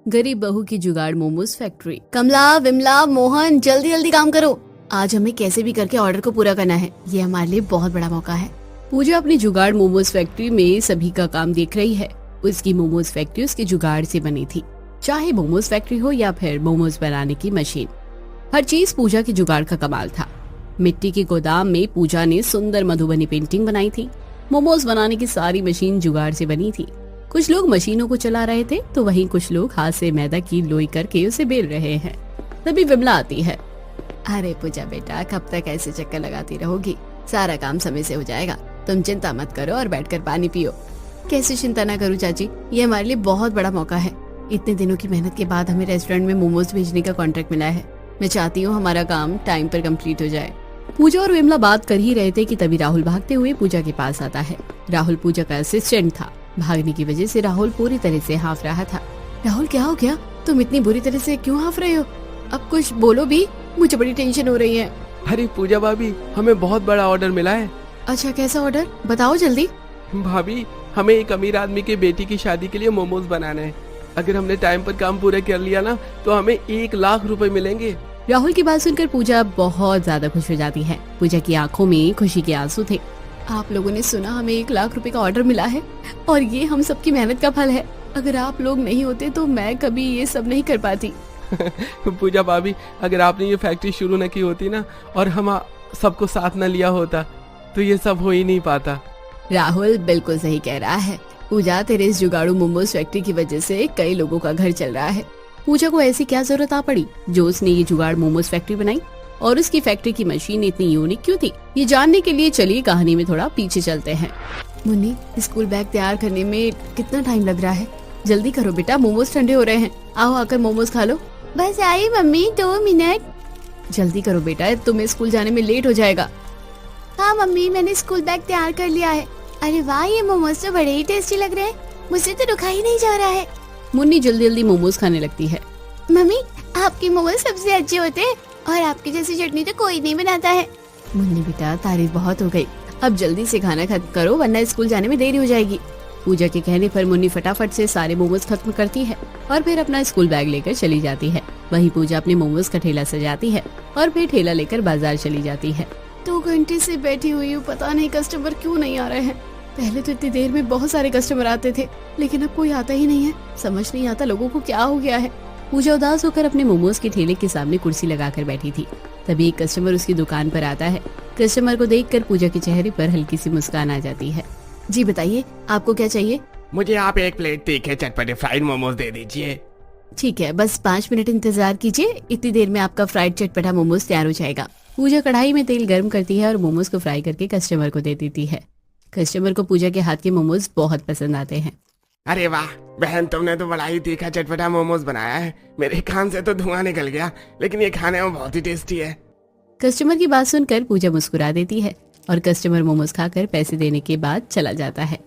गरीब बहू की जुगाड़ मोमोज फैक्ट्री। कमला, विमला, मोहन, जल्दी जल्दी काम करो। आज हमें कैसे भी करके ऑर्डर को पूरा करना है। ये हमारे लिए बहुत बड़ा मौका है। पूजा अपनी जुगाड़ मोमोज फैक्ट्री में सभी का काम देख रही है। उसकी मोमोज फैक्ट्री उसके जुगाड़ से बनी थी। चाहे मोमोज फैक्ट्री हो या फिर मोमोज बनाने की मशीन, हर चीज पूजा के जुगाड़ का कमाल था। मिट्टी के गोदाम में पूजा ने सुंदर मधुबनी पेंटिंग बनाई थी। मोमोज बनाने की सारी मशीन जुगाड़ से बनी थी। कुछ लोग मशीनों को चला रहे थे तो वहीं कुछ लोग हाथ से मैदा की लोई करके उसे बेल रहे हैं। तभी विमला आती है। अरे पूजा बेटा, कब तक ऐसे चक्कर लगाती रहोगी? सारा काम समय से हो जाएगा। तुम चिंता मत करो और बैठकर पानी पियो। कैसे चिंता ना करूं चाची, ये हमारे लिए बहुत बड़ा मौका है। इतने दिनों की मेहनत के बाद हमें रेस्टोरेंट में मोमोज भेजने का कॉन्ट्रैक्ट मिला है। मैं चाहती हूँ हमारा काम टाइम पर कंप्लीट हो जाए। पूजा और विमला बात कर ही रहे थे कि तभी राहुल भागते हुए पूजा के पास आता है। राहुल पूजा का असिस्टेंट था। भागने की वजह से राहुल पूरी तरह से हाफ रहा था। राहुल, क्या हो गया? तुम इतनी बुरी तरह से क्यों हाफ रहे हो? अब कुछ बोलो भी, मुझे बड़ी टेंशन हो रही है। अरे पूजा भाभी, हमें बहुत बड़ा ऑर्डर मिला है। अच्छा, कैसा ऑर्डर? बताओ जल्दी। भाभी, हमें एक अमीर आदमी के बेटी की शादी के लिए मोमोज बनाने हैं। अगर हमने टाइम पर काम पूरा कर लिया ना तो हमें 1 लाख रुपए मिलेंगे। राहुल की बात सुनकर पूजा बहुत ज्यादा खुश हो जाती है। पूजा की आंखों में खुशी के आंसू थे। आप लोगों ने सुना, हमें 1 लाख रुपए का ऑर्डर मिला है और ये हम सबकी मेहनत का फल है। अगर आप लोग नहीं होते तो मैं कभी ये सब नहीं कर पाती। पूजा भाभी, अगर आपने ये फैक्ट्री शुरू न की होती ना और हम सबको साथ न लिया होता तो ये सब हो ही नहीं पाता। राहुल बिल्कुल सही कह रहा है। पूजा, तेरे इस जुगाड़ू मोमोज फैक्ट्री की वजह से कई लोगों का घर चल रहा है। पूजा को ऐसी क्या जरूरत आ पड़ी जो उसने ये जुगाड़ मोमोज फैक्ट्री बनाई, और उसकी फैक्ट्री की मशीन इतनी यूनिक क्यों थी? ये जानने के लिए चलिए कहानी में थोड़ा पीछे चलते हैं। मुन्नी, स्कूल बैग तैयार करने में कितना टाइम लग रहा है? जल्दी करो बेटा, मोमोज ठंडे हो रहे हैं। आओ आकर मोमोज खा लो। बस आई मम्मी, 2 मिनट। जल्दी करो बेटा, तुम्हें स्कूल जाने में लेट हो जाएगा। हाँ मम्मी, मैंने स्कूल बैग तैयार कर लिया है। अरे वाह, ये मोमोज तो बड़े ही टेस्टी लग रहे हैं। मुझसे तो रुका ही नहीं जा रहा है। मुन्नी जल्दी जल्दी मोमोज खाने लगती है। मम्मी, आपके मोमोज सबसे अच्छे होते हैं और आपकी जैसी चटनी तो कोई नहीं बनाता है। मुन्नी बेटा, तारीफ बहुत हो गई। अब जल्दी से खाना खत्म करो वरना स्कूल जाने में देरी हो जाएगी। पूजा के कहने पर मुन्नी फटाफट से सारे मोमोज खत्म करती है और फिर अपना स्कूल बैग लेकर चली जाती है। वहीं पूजा अपने मोमोज का ठेला सजाती है और फिर ठेला लेकर बाजार चली जाती है। 2 घंटे से बैठी हुई हूँ, पता नहीं कस्टमर क्यों नहीं आ रहे हैं। पहले तो इतनी देर में बहुत सारे कस्टमर आते थे, लेकिन अब कोई आता ही नहीं है। समझ नहीं आता लोगों को क्या हो गया है। पूजा उदास होकर अपने मोमोज के ठेले के सामने कुर्सी लगाकर बैठी थी। तभी एक कस्टमर उसकी दुकान पर आता है। कस्टमर को देखकर पूजा के चेहरे पर हल्की सी मुस्कान आ जाती है। जी बताइए, आपको क्या चाहिए? मुझे आप 1 प्लेट तीखे चटपटे फ्राइड मोमोज दे दीजिए। ठीक है, बस 5 मिनट इंतजार कीजिए। इतनी देर में आपका फ्राइड चटपटा मोमोज तैयार हो जाएगा। पूजा कढ़ाई में तेल गर्म करती है और मोमोज को फ्राई करके कस्टमर को दे देती है। कस्टमर को पूजा के हाथ के मोमोज बहुत पसंद आते हैं। अरे वाह बहन, तुमने तो बड़ा ही तीखा चटपटा मोमोज बनाया है। मेरे कान से तो धुआं निकल गया, लेकिन ये खाने में बहुत ही टेस्टी है। कस्टमर की बात सुनकर पूजा मुस्कुरा देती है और कस्टमर मोमोज खाकर पैसे देने के बाद चला जाता है।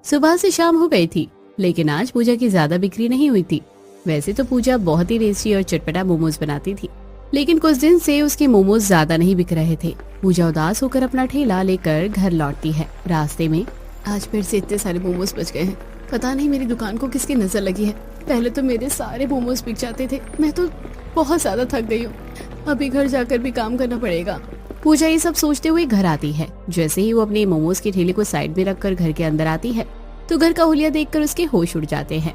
सुबह से शाम हो गई थी, लेकिन आज पूजा की ज्यादा बिक्री नहीं हुई थी। वैसे तो पूजा बहुत ही टेस्टी और चटपटा मोमोज बनाती थी, लेकिन कुछ दिन से उसके मोमोज ज्यादा नहीं बिक रहे थे। पूजा उदास होकर अपना ठेला लेकर घर लौटती है। रास्ते में आज फिर से इतने सारे मोमोज बच गए हैं। पता नहीं मेरी दुकान को किसकी नजर लगी है। पहले तो मेरे सारे मोमोज बिक जाते थे। मैं तो बहुत ज्यादा थक गई हूँ। अभी घर जाकर भी काम करना पड़ेगा। पूजा ये सब सोचते हुए घर आती है। जैसे ही वो अपने मोमोज के ठेले को साइड में रखकर घर के अंदर आती है तो घर का हुलिया देखकर उसके होश उड़ जाते हैं।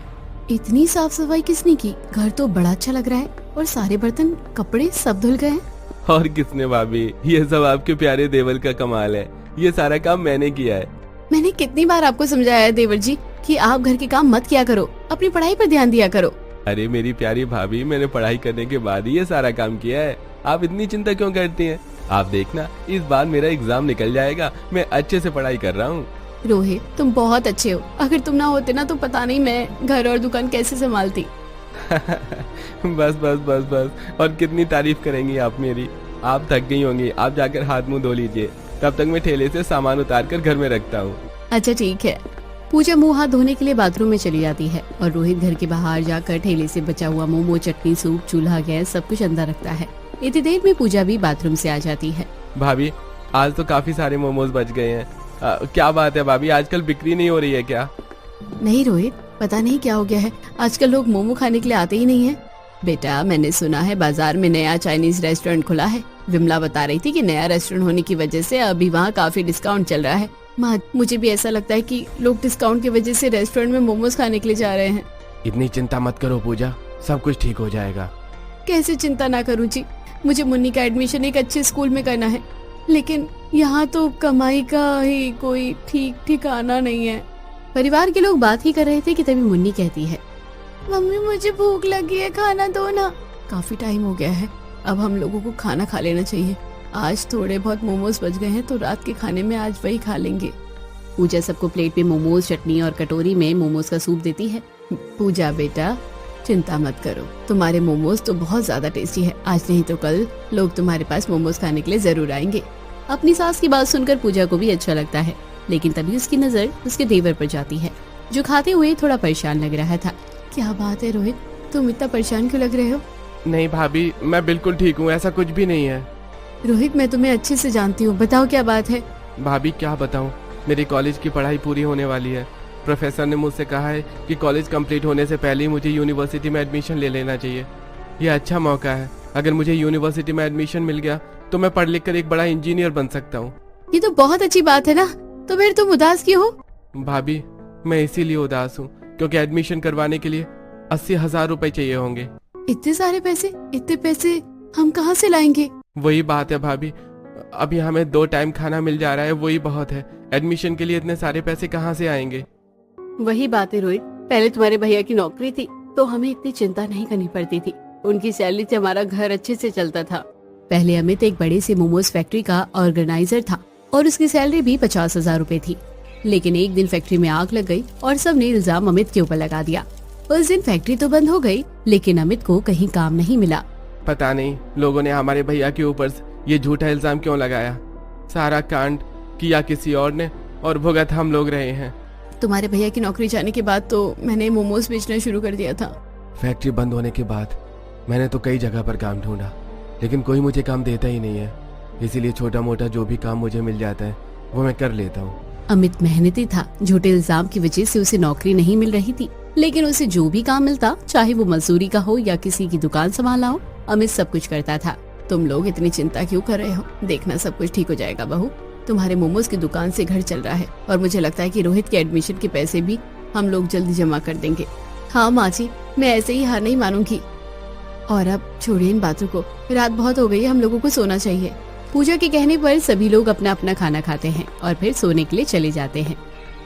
इतनी साफ सफाई किसने की? घर तो बड़ा अच्छा लग रहा है और सारे बर्तन कपड़े सब धुल गए हैं। और किसने भाभी? ये सब आपके प्यारे देवर का कमाल है। ये सारा काम मैंने किया है। मैंने कितनी बार आपको समझाया है देवर जी कि आप घर के काम मत किया करो, अपनी पढ़ाई पर ध्यान दिया करो। अरे मेरी प्यारी भाभी, मैंने पढ़ाई करने के बाद ही ये सारा काम किया है। आप इतनी चिंता क्यों करती हैं? आप देखना, इस बार मेरा एग्जाम निकल जाएगा। मैं अच्छे से पढ़ाई कर रहा हूँ। रोहित, तुम बहुत अच्छे हो। अगर तुम ना होते ना तो पता नहीं मैं घर और दुकान कैसे संभालती। बस बस बस बस, और कितनी तारीफ करेंगी आप मेरी? आप थक गई होंगी, आप जाकर हाथ मुंह धो लीजिए। तब तक मैं ठेले से सामान उतार कर घर में रखता हूँ। अच्छा ठीक है। पूजा मुंह हाथ धोने के लिए बाथरूम में चली जाती है और रोहित घर के बाहर जाकर ठेले से बचा हुआ मोमो, चटनी, सूप, चूल्हा, गैस सब कुछ अंदर रखता है। इतनी देर में पूजा भी बाथरूम से आ जाती है। भाभी, आज तो काफी सारे मोमोज बच गए हैं। क्या बात है भाभी, आजकल बिक्री नहीं हो रही है क्या? नहीं रोहित, पता नहीं क्या हो गया है, आजकल लोग मोमो खाने के लिए आते ही नहीं है। बेटा मैंने सुना है बाजार में नया चाइनीज रेस्टोरेंट खुला है। विमला बता रही थी कि नया रेस्टोरेंट होने की वजह से अभी वहाँ काफी डिस्काउंट चल रहा है। माँ मुझे भी ऐसा लगता है कि लोग डिस्काउंट की वजह से रेस्टोरेंट में मोमोज खाने के लिए जा रहे हैं। इतनी चिंता मत करो पूजा, सब कुछ ठीक हो जाएगा। कैसे चिंता ना करूँ जी, मुझे मुन्नी का एडमिशन एक अच्छे स्कूल में करना है, लेकिन यहाँ तो कमाई का ही कोई ठीक ठिकाना नहीं है। परिवार के लोग बात ही कर रहे थे कि तभी मुन्नी कहती है, मम्मी मुझे भूख लगी है, खाना दो ना। काफी टाइम हो गया है, अब हम लोगों को खाना खा लेना चाहिए। आज थोड़े बहुत मोमोज बच गए हैं तो रात के खाने में आज वही खा लेंगे। पूजा सबको प्लेट पे मोमोज, चटनी और कटोरी में मोमोज का सूप देती है। पूजा बेटा चिंता मत करो, तुम्हारे मोमोज तो बहुत ज्यादा टेस्टी है, आज नहीं तो कल लोग तुम्हारे पास मोमोज खाने के लिए जरूर आएंगे। अपनी सास की बात सुनकर पूजा को भी अच्छा लगता है, लेकिन तभी उसकी नजर उसके देवर पर जाती है, जो खाते हुए थोड़ा परेशान लग रहा था। क्या बात है रोहित, तुम इतना परेशान क्यों लग रहे हो? नहीं भाभी, मैं बिल्कुल ठीक हूँ, ऐसा कुछ भी नहीं है। रोहित मैं तुम्हें अच्छे से जानती हूँ, बताओ क्या बात है? भाभी क्या बताऊँ, मेरी कॉलेज की पढ़ाई पूरी होने वाली है। प्रोफेसर ने मुझसे कहा है कि कॉलेज कंप्लीट होने से पहले ही मुझे यूनिवर्सिटी में एडमिशन ले लेना चाहिए। यह अच्छा मौका है, अगर मुझे यूनिवर्सिटी में एडमिशन मिल गया तो मैं पढ़ लिख कर एक बड़ा इंजीनियर बन सकता हूँ। ये तो बहुत अच्छी बात है ना, तो फिर तुम उदास क्यों हो? भाभी मैं इसीलिए उदास हूँ क्योंकि एडमिशन करवाने के लिए 80,000 रुपए चाहिए होंगे। इतने सारे पैसे, इतने पैसे हम कहाँ से लाएंगे? वही बात है भाभी, अभी हमें 2 टाइम खाना मिल जा रहा है, वही बहुत है। एडमिशन के लिए इतने सारे पैसे कहाँ से आएंगे? वही बात है रोहित, पहले तुम्हारे भैया की नौकरी थी तो हमें इतनी चिंता नहीं करनी पड़ती थी, उनकी सैलरी से हमारा घर अच्छे से चलता था। पहले अमित एक बड़े से मोमोज फैक्ट्री का ऑर्गेनाइजर था और उसकी सैलरी भी 50,000 रुपए थी, लेकिन एक दिन फैक्ट्री में आग लग गई और सबने इल्जाम अमित के ऊपर लगा दिया। उस दिन फैक्ट्री तो बंद हो गई, लेकिन अमित को कहीं काम नहीं मिला। पता नहीं लोगों ने हमारे भैया के ऊपर ये झूठा इल्जाम क्यों लगाया। सारा कांड किया किसी और ने और भुगत हम लोग रहे हैं। तुम्हारे भैया की नौकरी जाने के बाद तो मैंने मोमोज बेचना शुरू कर दिया था। फैक्ट्री बंद होने के बाद मैंने तो कई जगह पर काम ढूंढा, लेकिन कोई मुझे काम देता ही नहीं है, इसीलिए छोटा मोटा जो भी काम मुझे मिल जाता है वो मैं कर लेता हूँ। अमित मेहनती था, झूठे इल्जाम की वजह से उसे नौकरी नहीं मिल रही थी, लेकिन उसे जो भी काम मिलता, चाहे वो मजदूरी का हो या किसी की दुकान संभालना हो, अमित सब कुछ करता था। तुम लोग इतनी चिंता क्यों कर रहे हो, देखना सब कुछ ठीक हो जाएगा बहू। तुम्हारे मोमोज की दुकान से घर चल रहा है और मुझे लगता है कि रोहित के एडमिशन के पैसे भी हम लोग जल्दी जमा कर देंगे। हाँ माँ जी, मैं ऐसे ही हार नहीं मानूंगी। और अब छोड़िए इन बातों को, रात बहुत हो गई है, हम लोगों को सोना चाहिए। पूजा के कहने पर सभी लोग अपना अपना खाना खाते हैं और फिर सोने के लिए चले जाते हैं।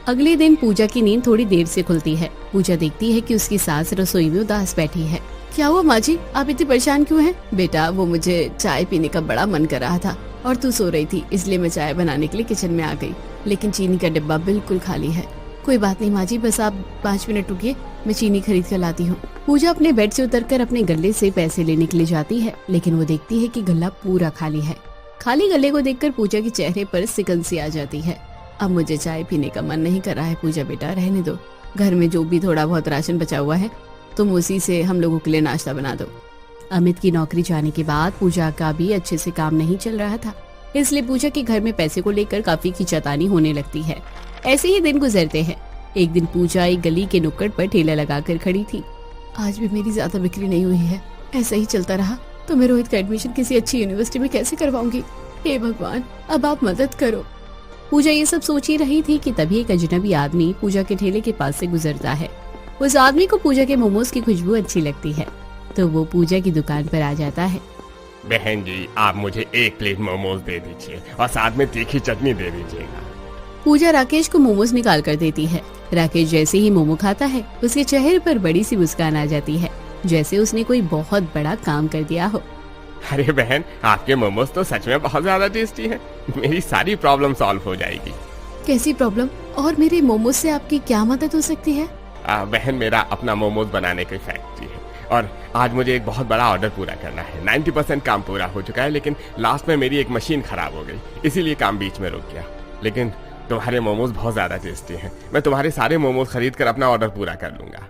अगले दिन पूजा की नींद थोड़ी देर से खुलती है। पूजा देखती है कि उसकी सास रसोई में उदास बैठी है। क्या हुआ माँ जी, आप इतनी परेशान क्यों हैं? बेटा वो मुझे चाय पीने का बड़ा मन कर रहा था और तू सो रही थी, इसलिए मैं चाय बनाने के लिए किचन में आ गई, लेकिन चीनी का डिब्बा बिल्कुल खाली है। कोई बात नहीं माँ जी, बस आप 5 मिनट रुकिए, मैं चीनी खरीद कर लाती हूँ। पूजा अपने बेड से उतरकर अपने गल्ले से पैसे लेने के लिए जाती है, लेकिन वो देखती है कि गल्ला पूरा खाली है। खाली गले को देखकर पूजा के चेहरे पर सिकन सी आ जाती है। अब मुझे चाय पीने का मन नहीं कर रहा है पूजा बेटा, रहने दो। घर में जो भी थोड़ा बहुत राशन बचा हुआ है तुम उसी से हम लोगों के लिए नाश्ता बना दो। अमित की नौकरी जाने के बाद पूजा का भी अच्छे से काम नहीं चल रहा था, इसलिए पूजा के घर में पैसे को लेकर काफी खींचातानी होने लगती है। ऐसे ही दिन गुजरते हैं। एक दिन पूजा एक गली के नुक्कड़ पर ठेला लगाकर खड़ी थी। आज भी मेरी ज्यादा बिक्री नहीं हुई है, ऐसा ही चलता रहा तो मैं रोहित का एडमिशन किसी अच्छी यूनिवर्सिटी में कैसे करवाऊंगी? हे भगवान, अब आप मदद करो। पूजा ये सब सोच ही रही थी कि तभी एक अजनबी आदमी पूजा के ठेले के पास से गुजरता है। उस आदमी को पूजा के मोमोज की खुशबू अच्छी लगती है, तो वो पूजा की दुकान पर आ जाता है। बहन जी, आप मुझे 1 प्लेट मोमोज दे दीजिए और साथ में तीखी चटनी दे दीजिएगा। पूजा राकेश को मोमोज निकाल कर देती है। राकेश जैसे ही मोमो खाता है, उसके चेहरे पर बड़ी सी मुस्कान आ जाती है, जैसे उसने कोई बहुत बड़ा काम कर दिया हो। अरे बहन, आपके मोमोज तो सच में बहुत ज्यादा टेस्टी हैं। मेरी सारी प्रॉब्लम सॉल्व हो जाएगी। कैसी प्रॉब्लम? और मेरे मोमोज से आपकी क्या मदद हो सकती है? बहन, मेरा अपना मोमोज बनाने की फैक्ट्री है और आज मुझे एक बहुत बड़ा ऑर्डर पूरा करना है। 90% काम पूरा हो चुका है, लेकिन लास्ट में मेरी एक मशीन खराब हो गई, इसीलिए काम बीच में रुक गया। लेकिन तुम्हारे मोमोज बहुत ज्यादा टेस्टी हैं, मैं तुम्हारे सारे मोमोज खरीद कर अपना ऑर्डर पूरा कर लूंगा।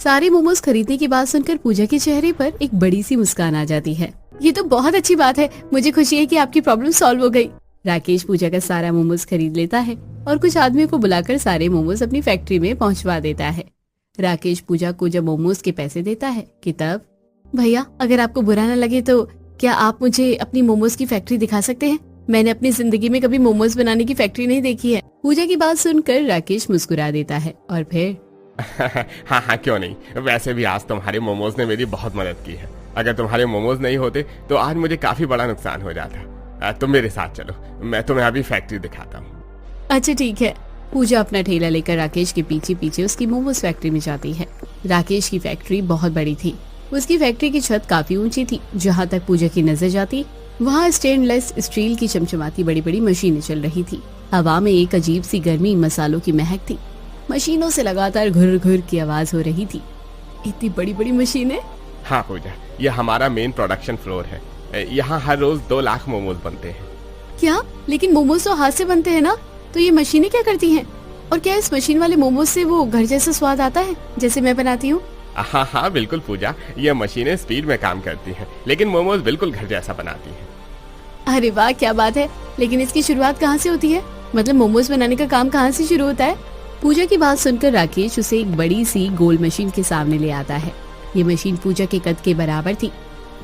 सारे मोमोज खरीदने की बात सुनकर पूजा के चेहरे पर एक बड़ी सी मुस्कान आ जाती है। ये तो बहुत अच्छी बात है, मुझे खुशी है कि आपकी प्रॉब्लम सॉल्व हो गई। राकेश पूजा का सारा मोमोज खरीद लेता है और कुछ आदमियों को बुलाकर सारे मोमोज अपनी फैक्ट्री में पहुंचवा देता है। राकेश पूजा को जब मोमोज के पैसे देता है कि तब, भैया अगर आपको बुरा न लगे तो क्या आप मुझे अपनी मोमोज की फैक्ट्री दिखा सकते हैं? मैंने अपनी जिंदगी में कभी मोमोज बनाने की फैक्ट्री नहीं देखी है। पूजा की बात सुनकर राकेश मुस्कुरा देता है और फिर हाँ हाँ, क्यों नहीं। वैसे भी आज तुम्हारे मोमोज ने मेरी बहुत मदद की है। अगर तुम्हारे मोमोज नहीं होते तो आज मुझे काफी बड़ा नुकसान हो जाता। तुम मेरे साथ चलो, मैं तुम्हें अभी फैक्ट्री दिखाता हूँ। अच्छा ठीक है। पूजा अपना ठेला लेकर राकेश के पीछे पीछे उसकी मोमोज फैक्ट्री में जाती है। राकेश की फैक्ट्री बहुत बड़ी थी। उसकी फैक्ट्री की छत काफी ऊंची थी। जहाँ तक पूजा की नजर जाती वहाँ स्टेनलेस स्टील की चमचमाती बड़ी बड़ी मशीनें चल रही थी। हवा में एक अजीब सी गर्मी मसालों की महक थी। मशीनों से लगातार घुर घुर की आवाज हो रही थी। इतनी बड़ी बड़ी मशीनें। हाँ पूजा, ये हमारा मेन प्रोडक्शन फ्लोर है। यहाँ हर रोज 2 लाख मोमोज बनते हैं। क्या? लेकिन मोमोज तो हाथ से बनते हैं ना, तो ये मशीनें क्या करती हैं? और क्या इस मशीन वाले मोमोज से वो घर जैसा स्वाद आता है जैसे मैं बनाती हूँ? हाँ हाँ बिल्कुल पूजा, ये मशीनें स्पीड में काम करती हैं, लेकिन मोमोज बिल्कुल घर जैसा बनाती हैं। अरे वाह क्या बात है। लेकिन इसकी शुरुआत कहाँ से होती है? मतलब मोमोज बनाने का काम कहाँ से शुरू होता है? पूजा की बात सुनकर राकेश उसे एक बड़ी सी गोल मशीन के सामने ले आता है। ये मशीन पूजा के कद के बराबर थी।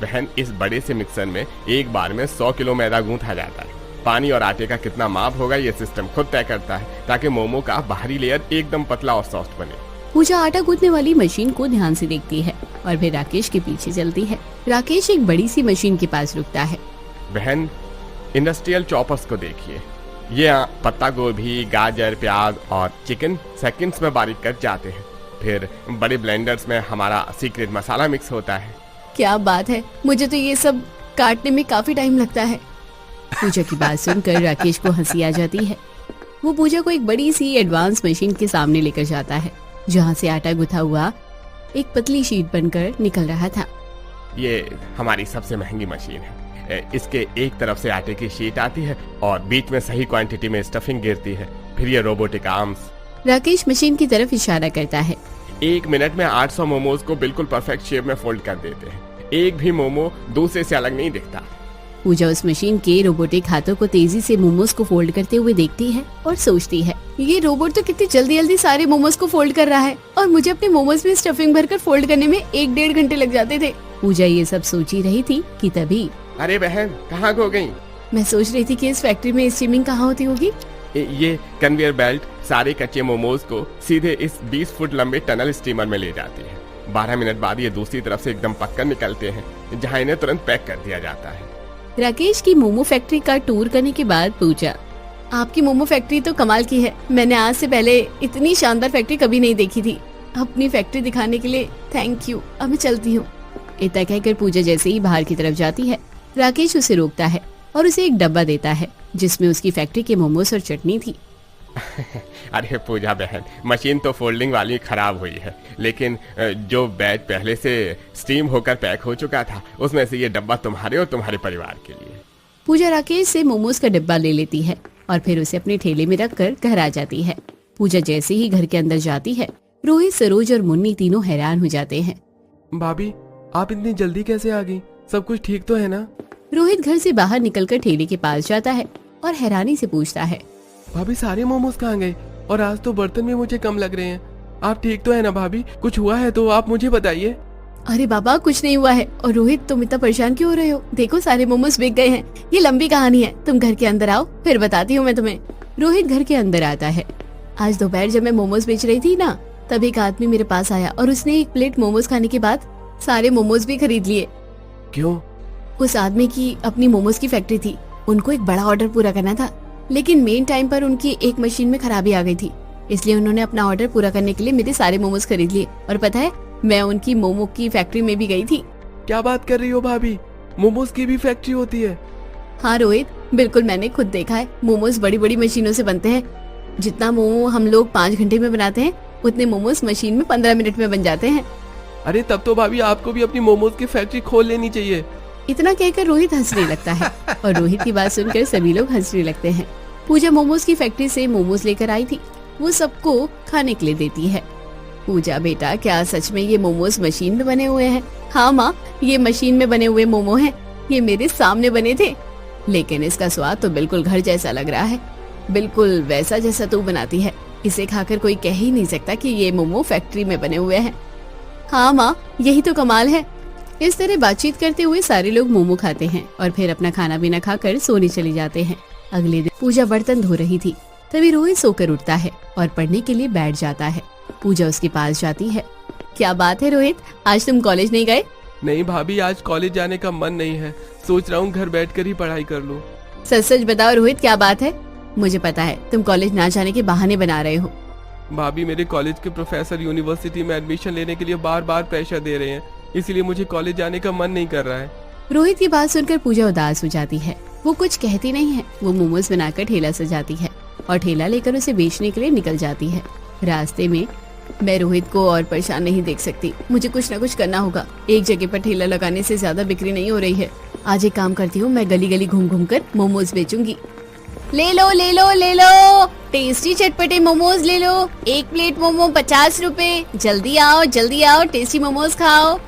बहन, इस बड़े से मिक्सर में एक बार में 100 किलो मैदा गूंथा जाता है। पानी और आटे का कितना माप होगा ये सिस्टम खुद तय करता है, ताकि मोमो का बाहरी लेयर एकदम पतला और सॉफ्ट बने। पूजा आटा गूंथने वाली मशीन को ध्यान से देखती है और फिर राकेश के पीछे चलती है। राकेश एक बड़ी सी मशीन के पास रुकता है। बहन, इंडस्ट्रियल चॉपर्स को देखिए। ये पत्ता गोभी, गाजर, प्याज और चिकन सेकंड्स में बारीक कट जाते हैं। फिर बड़े ब्लेंडर्स में हमारा सीक्रेट मसाला मिक्स होता है। क्या बात है, मुझे तो ये सब काटने में काफी टाइम लगता है। पूजा की बात सुनकर राकेश को हंसी आ जाती है। वो पूजा को एक बड़ी सी एडवांस मशीन के सामने लेकर जाता है, जहाँ से आटा गुथा हुआ एक पतली शीट बनकर निकल रहा था। ये हमारी सबसे महंगी मशीन है। इसके एक तरफ से आटे की शीट आती है और बीच में सही क्वांटिटी में स्टफिंग गिरती है। फिर ये रोबोटिक आर्म्स। राकेश मशीन की तरफ इशारा करता है। 1 मिनट में 800 मोमोज को बिल्कुल परफेक्ट शेप में फोल्ड कर देते हैं। एक भी मोमो दूसरे से अलग नहीं दिखता। पूजा उस मशीन के रोबोटिक हाथों को तेजी से मोमोज को फोल्ड करते हुए देखती है और सोचती है, ये रोबोट तो कितनी जल्दी जल्दी सारे मोमोज को फोल्ड कर रहा है और मुझे अपने मोमोज में स्टफिंग भरकर फोल्ड करने में 1-1.5 घंटे लग जाते थे। पूजा ये सब सोच ही रही थी कि तभी, अरे बहन, कहाँ खो गई? मैं सोच रही थी कि इस फैक्ट्री में स्टीमिंग कहाँ होती होगी। ये कन्वेयर बेल्ट सारे कच्चे मोमोज को सीधे इस 20 फुट लंबे टनल स्टीमर में ले जाती है। 12 मिनट बाद ये दूसरी तरफ से एकदम पककर निकलते हैं, जहाँ इन्हें तुरंत पैक कर दिया जाता है। राकेश की मोमो फैक्ट्री का टूर करने के बाद पूछा, आपकी मोमो फैक्ट्री तो कमाल की है। मैंने आज से पहले इतनी शानदार फैक्ट्री कभी नहीं देखी थी। अपनी फैक्ट्री दिखाने के लिए थैंक यू। अब मैं चलती हूँ। इतना कहकर पूजा जैसे ही बाहर की तरफ जाती है, राकेश उसे रोकता है और उसे एक डब्बा देता है जिसमें उसकी फैक्ट्री के मोमोज और चटनी थी। अरे पूजा बहन, मशीन तो फोल्डिंग वाली खराब हुई है, लेकिन जो बैच पहले से स्टीम होकर पैक हो चुका था उसमें से ये डब्बा तुम्हारे और तुम्हारे परिवार के लिए। पूजा राकेश से मोमोज का डिब्बा ले लेती है और फिर उसे अपने ठेले में रखकर घर आ जाती है। पूजा जैसे ही घर के अंदर जाती है, रोहित, सरोज और मुन्नी तीनों हैरान हो जाते हैं। भाभी, आप इतनी जल्दी कैसे आ गई? सब कुछ ठीक तो है ना? रोहित घर से बाहर निकलकर ठेले के पास जाता है और हैरानी से पूछता है, भाभी सारे मोमोज कहाँ गए? और आज तो बर्तन भी मुझे कम लग रहे हैं। आप ठीक तो है ना भाभी? कुछ हुआ है तो आप मुझे बताइए। अरे बाबा, कुछ नहीं हुआ है। और रोहित, तुम इतना परेशान क्यों हो रहे हो? देखो सारे मोमोज बिक गए हैं। ये लंबी कहानी है, तुम घर के अंदर आओ, फिर बताती हूँ मैं तुम्हें। रोहित घर के अंदर आता है। आज दोपहर जब मैं मोमोज बेच रही थी ना, तब एक आदमी मेरे पास आया और उसने एक प्लेट मोमोज खाने के बाद सारे मोमोज भी खरीद लिए। क्यों? उस आदमी की अपनी मोमोज की फैक्ट्री थी। उनको एक बड़ा ऑर्डर पूरा करना था, लेकिन मेन टाइम पर उनकी एक मशीन में खराबी आ गई थी। इसलिए उन्होंने अपना ऑर्डर पूरा करने के लिए मेरे सारे मोमोज खरीद लिए। और पता है, मैं उनकी मोमो की फैक्ट्री में भी गई थी। क्या बात कर रही हो भाभी? मोमोज की भी फैक्ट्री होती है? हाँ रोहित, बिल्कुल, मैंने खुद देखा है। मोमोज बड़ी बड़ी मशीनों से बनते हैं। जितना मोमो हम लोग 5 घंटे में बनाते हैं, उतने मोमोज मशीन में 15 मिनट में बन जाते हैं। अरे तब तो भाभी आपको भी अपनी मोमोज की फैक्ट्री खोल लेनी चाहिए। इतना कहकर रोहित हंसने लगता है और रोहित की बात सुनकर सभी लोग हंसने लगते हैं। पूजा मोमोज की फैक्ट्री से मोमोज लेकर आई थी, वो सबको खाने के लिए देती है। पूजा बेटा, क्या सच में ये मोमोज मशीन में बने हुए हैं? हाँ माँ, ये मशीन में बने हुए मोमो हैं। ये मेरे सामने बने थे, लेकिन इसका स्वाद तो बिल्कुल घर जैसा लग रहा है, बिल्कुल वैसा जैसा तू बनाती है। इसे खाकर कोई कह ही नहीं सकता कि ये मोमो फैक्ट्री में बने हुए हैं। हाँ माँ, यही तो कमाल है। इस तरह बातचीत करते हुए सारे लोग मोमो खाते हैं और फिर अपना खाना पीना खाकर सोने चले जाते हैं। अगले दिन पूजा बर्तन धो रही थी, तभी रोहित सोकर उठता है और पढ़ने के लिए बैठ जाता है। पूजा उसके पास जाती है। क्या बात है रोहित, आज तुम कॉलेज नहीं गए? नहीं भाभी, आज कॉलेज जाने का मन नहीं है। सोच रहा हूँ घर बैठकर ही पढ़ाई कर लूँ। सच सच बताओ रोहित, क्या बात है? मुझे पता है तुम कॉलेज ना जाने के बहाने बना रहे हो। भाभी, मेरे कॉलेज के प्रोफेसर यूनिवर्सिटी में एडमिशन लेने के लिए बार बार प्रेशर दे रहे हैं, इसलिए मुझे कॉलेज जाने का मन नहीं कर रहा है। रोहित की बात सुनकर पूजा उदास हो जाती है। वो कुछ कहती नहीं है। वो मोमोज बनाकर ठेला सजाती है और ठेला लेकर उसे बेचने के लिए निकल जाती है। रास्ते में मैं रोहित को और परेशान नहीं देख सकती, मुझे कुछ न कुछ करना होगा। एक जगह पर ठेला लगाने से ज्यादा बिक्री नहीं हो रही है। आज एक काम करती हूँ, मैं गली गली घूम घूम कर मोमोज बेचूंगी। ले लो ले लो ले लो, टेस्टी चटपटे मोमोज ले लो। एक प्लेट मोमो 50 रुपए, जल्दी आओ टेस्टी मोमोज खाओ।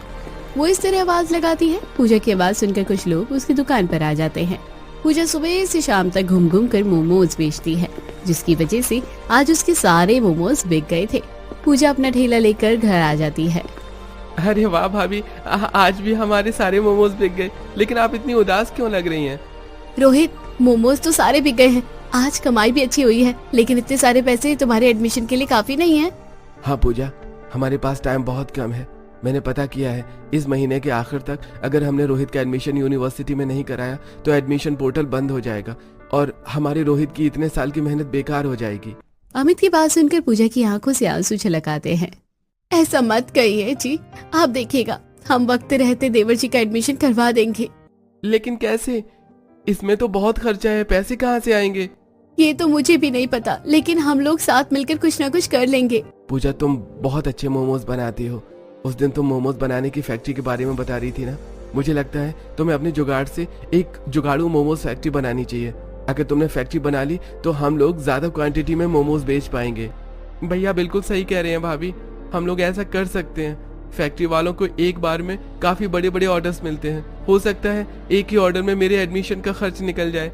वो इस तरह आवाज लगाती है। पूजा की आवाज सुनकर कुछ लोग उसकी दुकान पर आ जाते हैं। पूजा सुबह से शाम तक घूम घूम कर मोमोज बेचती है, जिसकी वजह से आज उसके सारे मोमोज बिक गए थे। पूजा अपना ठेला लेकर घर आ जाती है। अरे वाह भाभी, आज भी हमारे सारे मोमोज बिक गए, लेकिन आप इतनी उदास क्यों लग रही हैं? रोहित, मोमोज तो सारे बिक गए हैं, आज कमाई भी अच्छी हुई है, लेकिन इतने सारे पैसे तुम्हारे एडमिशन के लिए काफी नहीं है। हाँ पूजा, हमारे पास टाइम बहुत कम है। मैंने पता किया है, इस महीने के आखिर तक अगर हमने रोहित का एडमिशन यूनिवर्सिटी में नहीं कराया तो एडमिशन पोर्टल बंद हो जाएगा और हमारे रोहित की इतने साल की मेहनत बेकार हो जाएगी। अमित की बात सुनकर पूजा की आंखों से आंसू छलक आते हैं। ऐसा मत कहिए जी, आप देखिएगा हम वक्त रहते देवर जी का एडमिशन करवा देंगे। लेकिन कैसे? इसमें तो बहुत खर्चा है, पैसे कहाँ से आएंगे? ये तो मुझे भी नहीं पता, लेकिन हम लोग साथ मिलकर कुछ न कुछ कर लेंगे। पूजा, तुम बहुत अच्छे मोमोज बनाती हो। उस दिन तुम मोमोज बनाने की फैक्ट्री के बारे में बता रही थी ना, मुझे लगता है तुम्हें अपने जुगाड़ से एक जुगाड़ू मोमोज फैक्ट्री बनानी चाहिए। अगर तुमने फैक्ट्री बना ली तो हम लोग ज्यादा क्वांटिटी में मोमोज बेच पाएंगे। भैया बिल्कुल सही कह रहे हैं भाभी, हम लोग ऐसा कर सकते हैं। फैक्ट्री वालों को एक बार में काफी बड़े बड़े ऑर्डर्स मिलते हैं, हो सकता है एक ही ऑर्डर में मेरे एडमिशन का खर्च निकल जाए।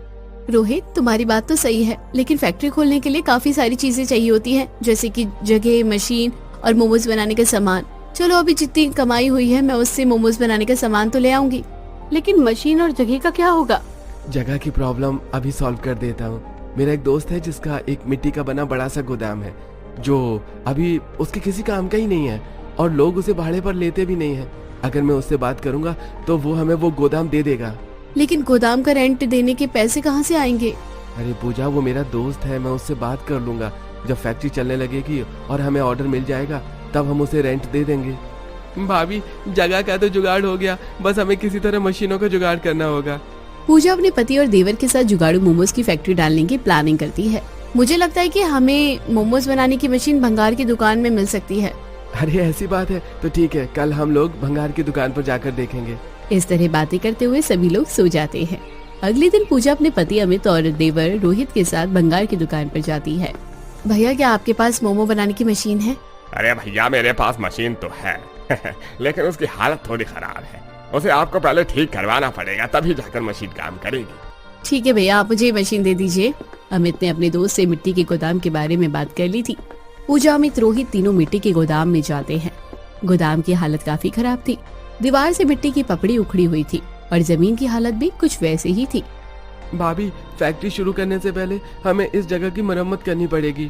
रोहित, तुम्हारी बात तो सही है, लेकिन फैक्ट्री खोलने के लिए काफी सारी चीजें चाहिए होती हैं, जैसे कि जगह, मशीन और मोमोज बनाने का सामान। चलो अभी जितनी कमाई हुई है मैं उससे मोमोज बनाने का सामान तो ले आऊंगी, लेकिन मशीन और जगह का क्या होगा? जगह की प्रॉब्लम अभी सॉल्व कर देता हूँ। मेरा एक दोस्त है जिसका एक मिट्टी का बना बड़ा सा गोदाम है, जो अभी उसके किसी काम का ही नहीं है और लोग उसे भाड़े पर लेते भी नहीं है। अगर मैं उससे बात करूंगा तो वो हमें वो गोदाम दे देगा। लेकिन गोदाम का रेंट देने के पैसे कहाँ से आएंगे? अरे पूजा, वो मेरा दोस्त है, मैं उससे बात कर लूंगा। जब फैक्ट्री चलने लगेगी और हमें ऑर्डर मिल जाएगा तब हम उसे रेंट दे देंगे। भाभी, जगह का तो जुगाड़ हो गया, बस हमें किसी तरह मशीनों का जुगाड़ करना होगा। पूजा अपने पति और देवर के साथ जुगाड़ू मोमोज की फैक्ट्री डालने की प्लानिंग करती है। मुझे लगता है कि हमें मोमोज बनाने की मशीन भंगार की दुकान में मिल सकती है। अरे ऐसी बात है तो ठीक है, कल हम लोग भंगार की दुकान पर जाकर देखेंगे। इस तरह बातें करते हुए सभी लोग सो जाते हैं। अगले दिन पूजा अपने पति अमित और देवर रोहित के साथ भंगार की दुकान पर जाती है। भैया, क्या आपके पास मोमो बनाने की मशीन है? अरे भैया, मेरे पास मशीन तो है लेकिन उसकी हालत थोड़ी खराब है, उसे आपको पहले ठीक करवाना पड़ेगा, तभी जाकर मशीन काम करेगी। ठीक है भैया, आप मुझे मशीन दे दीजिए। अमित ने अपने दोस्त से मिट्टी के गोदाम के बारे में बात कर ली थी। पूजा, अमित, रोहित तीनों मिट्टी के गोदाम में जाते हैं। गोदाम की हालत काफी खराब थी। दीवार से मिट्टी की पपड़ी उखड़ी हुई थी और जमीन की हालत भी कुछ वैसे ही थी। भाभी, फैक्ट्री शुरू करने से पहले हमें इस जगह की मरम्मत करनी पड़ेगी।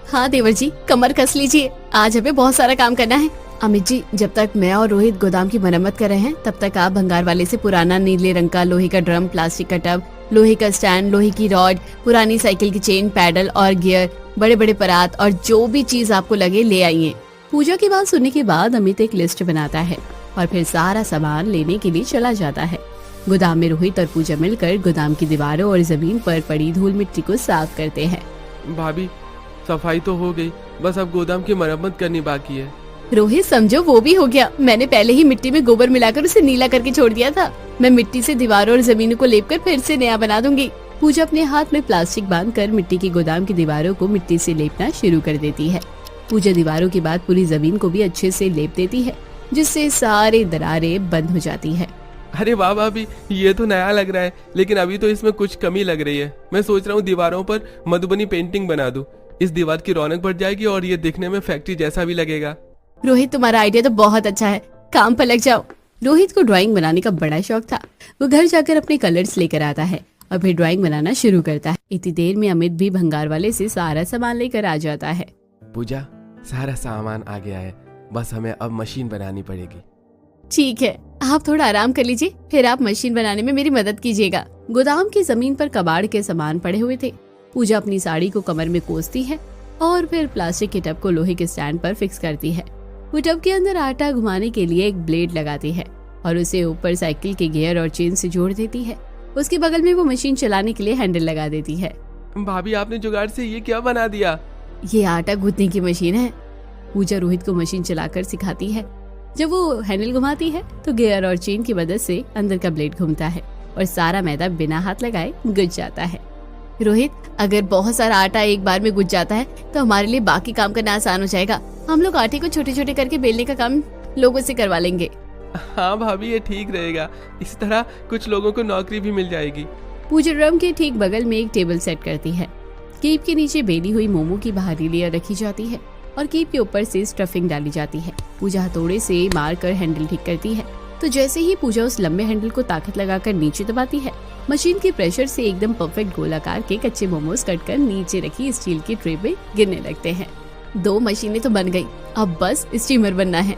हाँ देवर जी, कमर कस लीजिए, आज हमें बहुत सारा काम करना है। अमित जी, जब तक मैं और रोहित गोदाम की मरम्मत कर रहे हैं तब तक आप भंगार वाले से पुराना नीले रंग का लोहे का ड्रम, प्लास्टिक का टब, लोहे का स्टैंड, लोहे की रॉड, पुरानी साइकिल की चेन, पैडल और गियर, बड़े बड़े परात और जो भी चीज आपको लगे ले आइए। पूजा की बात सुनने के बाद अमित एक लिस्ट बनाता है और फिर सारा सामान लेने के लिए चला जाता है। गोदाम में रोहित और पूजा मिलकर गोदाम की दीवारों और जमीन पर पड़ी धूल मिट्टी को साफ करते हैं। भाभी, सफाई तो हो गई, बस अब गोदाम की मरम्मत करनी बाकी है। रोहित, समझो वो भी हो गया। मैंने पहले ही मिट्टी में गोबर मिलाकर उसे नीला करके छोड़ दिया था। मैं मिट्टी से दीवारों और जमीन को लेपकर फिर से नया बना दूंगी। पूजा अपने हाथ में प्लास्टिक बांधकर मिट्टी की गोदाम की दीवारों को मिट्टी से लेपना शुरू कर देती है। पूजा दीवारों के बाद पूरी जमीन को भी अच्छे से लेप देती है, जिससे सारे दरारें बंद हो जाती है। अरे वाह भाभी, ये तो नया लग रहा है, लेकिन अभी तो इसमें कुछ कमी लग रही है। मैं सोच रहा हूँ दीवारों पर मधुबनी पेंटिंग बना दूं। इस दीवार की रौनक बढ़ जाएगी और ये दिखने में फैक्ट्री जैसा भी लगेगा। रोहित, तुम्हारा आइडिया तो बहुत अच्छा है, काम पर लग जाओ। रोहित को ड्राइंग बनाने का बड़ा शौक था। वो घर जाकर अपने कलर्स लेकर आता है और फिर ड्राइंग बनाना शुरू करता है। इतनी देर में अमित भी भंगार वाले से सारा सामान लेकर आ जाता है। पूजा, सारा सामान आ गया है, बस हमें अब मशीन बनानी पड़ेगी। ठीक है, आप थोड़ा आराम कर लीजिए, फिर आप मशीन बनाने में मेरी मदद कीजिएगा। गोदाम की जमीन पर कबाड़ के सामान पड़े हुए थे। पूजा अपनी साड़ी को कमर में कोसती है और फिर प्लास्टिक के टब को लोहे के स्टैंड पर फिक्स करती है। वो टब के अंदर आटा घुमाने के लिए एक ब्लेड लगाती है और उसे ऊपर साइकिल के गियर और चेन से जोड़ देती है। उसके बगल में वो मशीन चलाने के लिए हैंडल लगा देती है। भाभी, आपने जुगाड़ से ये क्या बना दिया? ये आटा गूंथने की मशीन है। पूजा रोहित को मशीन चलाकर सिखाती है। जब वो हैंडल घुमाती है तो गियर और चेन की मदद से अंदर का ब्लेड घूमता है और सारा मैदा बिना हाथ लगाए गुज जाता है। रोहित, अगर बहुत सारा आटा एक बार में गुज जाता है तो हमारे लिए बाकी काम करना आसान हो जाएगा। हम लोग आटे को छोटे छोटे करके बेलने का काम लोगों से करवा लेंगे। हाँ भाभी, ये ठीक रहेगा। इस तरह कुछ लोगों को नौकरी भी मिल जाएगी। पूजा ड्रम के ठीक बगल में एक टेबल सेट करती है। कीप के नीचे बेली हुई मोमो की बाहरी लेयर रखी जाती है और कीप के ऊपर से स्टफिंग डाली जाती है। पूजा हथौड़े से मारकर हैंडल ठीक करती है। तो जैसे ही पूजा उस लंबे हैंडल को ताकत लगाकर नीचे दबाती है, मशीन के प्रेशर से एकदम परफेक्ट गोलाकार के कच्चे मोमोज कटकर नीचे रखी स्टील की ट्रे पे गिरने लगते हैं। 2 मशीनें तो बन गई, अब बस स्टीमर बनना है।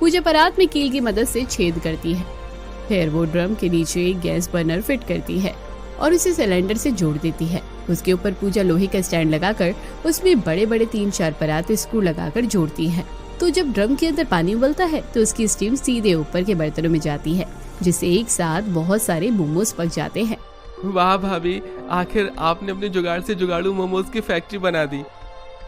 पूजा परात में कील की मदद से छेद करती है। फिर वो ड्रम के नीचे एक गैस बर्नर फिट करती है और उसे सिलेंडर से जोड़ देती है। उसके ऊपर पूजा लोहे का स्टैंड लगाकर उसमें बड़े बड़े 3-4 परात स्क्रू लगाकर जोड़ती है। तो जब ड्रम के अंदर पानी उबलता है तो उसकी स्टीम सीधे ऊपर के बर्तनों में जाती है, जिससे एक साथ बहुत सारे मोमोज पक जाते हैं। वाह भाभी, आखिर आपने अपने जुगाड़ से जुगाड़ू मोमोज की फैक्ट्री बना दी।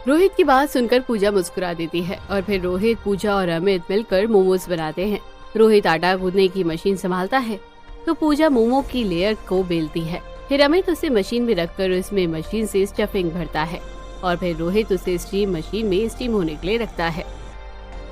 रोहित की बात सुनकर पूजा मुस्कुरा देती है और फिर रोहित, पूजा और अमित मिलकर मोमोज बनाते हैं। रोहित आटा गूंथने की मशीन संभालता है तो पूजा मोमो की लेयर को बेलती है। फिर अमित उसे मशीन में रखकर उसमें मशीन से स्टफिंग भरता है और फिर रोहित उसे स्टीम मशीन में स्टीम होने के लिए रखता है।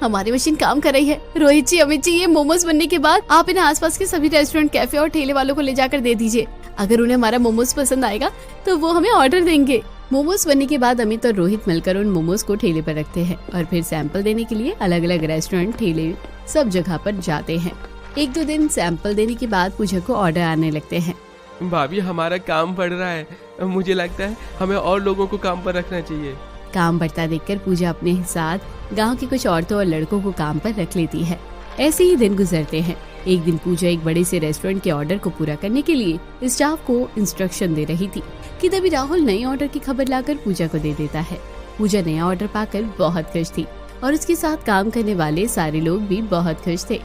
हमारी मशीन काम कर रही है। रोहित जी, अमित जी, ये मोमोज बनने के बाद आप इन्हें आसपास के सभी रेस्टोरेंट, कैफे और ठेले वालों को ले जाकर दे दीजिए। अगर उन्हें हमारा मोमोज पसंद आएगा तो वो हमें ऑर्डर देंगे। मोमोज बनने के बाद अमित और रोहित मिलकर उन मोमोज को ठेले पर रखते हैं और फिर सैंपल देने के लिए अलग अलग रेस्टोरेंट, ठेले सब जगह पर जाते हैं। 1-2 दिन सैंपल देने के बाद पूजा को ऑर्डर आने लगते हैं। भाभी, हमारा काम बढ़ रहा है। मुझे लगता है हमें और लोगों को काम पर रखना चाहिए। काम बढ़ता देखकर पूजा अपने साथ गांव की कुछ औरतों और लड़कों को काम पर रख लेती है। ऐसे ही दिन गुजरते हैं। एक दिन पूजा एक बड़े से रेस्टोरेंट के ऑर्डर को पूरा करने के लिए स्टाफ को इंस्ट्रक्शन दे रही थी कि तभी राहुल नए ऑर्डर की खबर लाकर पूजा को दे देता है। पूजा नया ऑर्डर पाकर बहुत खुश थी और उसके साथ काम करने वाले सारे लोग भी बहुत खुश थे।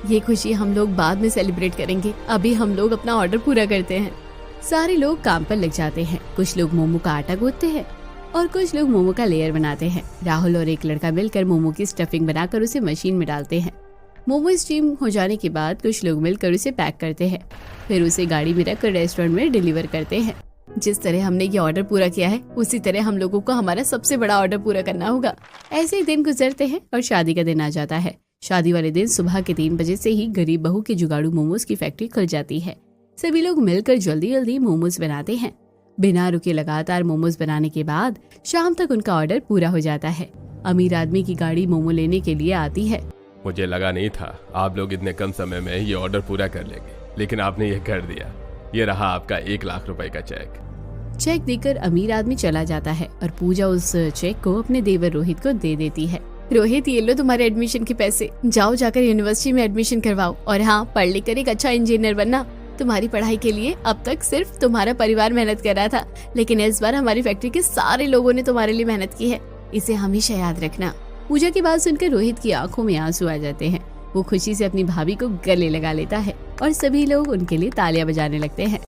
ये खुशी हम लोग बाद में सेलिब्रेट करेंगे, अभी हम लोग अपना ऑर्डर पूरा करते हैं। सारे लोग काम पर लग जाते हैं। कुछ लोग मोमो का आटा गूंथते हैं और कुछ लोग मोमो का लेयर बनाते हैं। राहुल और एक लड़का मिलकर मोमो की स्टफिंग बनाकर उसे मशीन में डालते हैं। मोमो स्टीम हो जाने के बाद कुछ लोग मिलकर उसे पैक करते हैं, फिर उसे गाड़ी में रखकर रेस्टोरेंट में डिलीवर करते हैं। जिस तरह हमने ये ऑर्डर पूरा किया है उसी तरह हम लोगों को हमारा सबसे बड़ा ऑर्डर पूरा करना होगा। ऐसे ही दिन गुजरते हैं और शादी का दिन आ जाता है। शादी वाले दिन सुबह के 3 बजे से ही गरीब बहू के जुगाड़ू मोमोज की फैक्ट्री खुल जाती है। सभी लोग मिलकर जल्दी जल्दी मोमोज बनाते हैं। बिना रुके लगातार मोमोज बनाने के बाद शाम तक उनका ऑर्डर पूरा हो जाता है। अमीर आदमी की गाड़ी मोमो लेने के लिए आती है। मुझे लगा नहीं था आप लोग इतने कम समय में ये ऑर्डर पूरा कर लेंगे, लेकिन आपने ये कर दिया। ये रहा आपका 1 लाख रुपए का चेक। चेक देकर अमीर आदमी चला जाता है और पूजा उस चेक को अपने देवर रोहित को दे देती है। रोहित, ये लो तुम्हारे एडमिशन के पैसे, जाओ जाकर यूनिवर्सिटी में एडमिशन करवाओ और हाँ, पढ़ लिख कर एक अच्छा इंजीनियर बनना। तुम्हारी पढ़ाई के लिए अब तक सिर्फ तुम्हारा परिवार मेहनत कर रहा था, लेकिन इस बार हमारी फैक्ट्री के सारे लोगों ने तुम्हारे लिए मेहनत की है, इसे हमेशा याद रखना। पूजा की बात सुनकर रोहित की आंखों में आंसू आ जाते हैं। वो खुशी से अपनी भाभी को गले लगा लेता है और सभी लोग उनके लिए तालियां बजाने लगते हैं।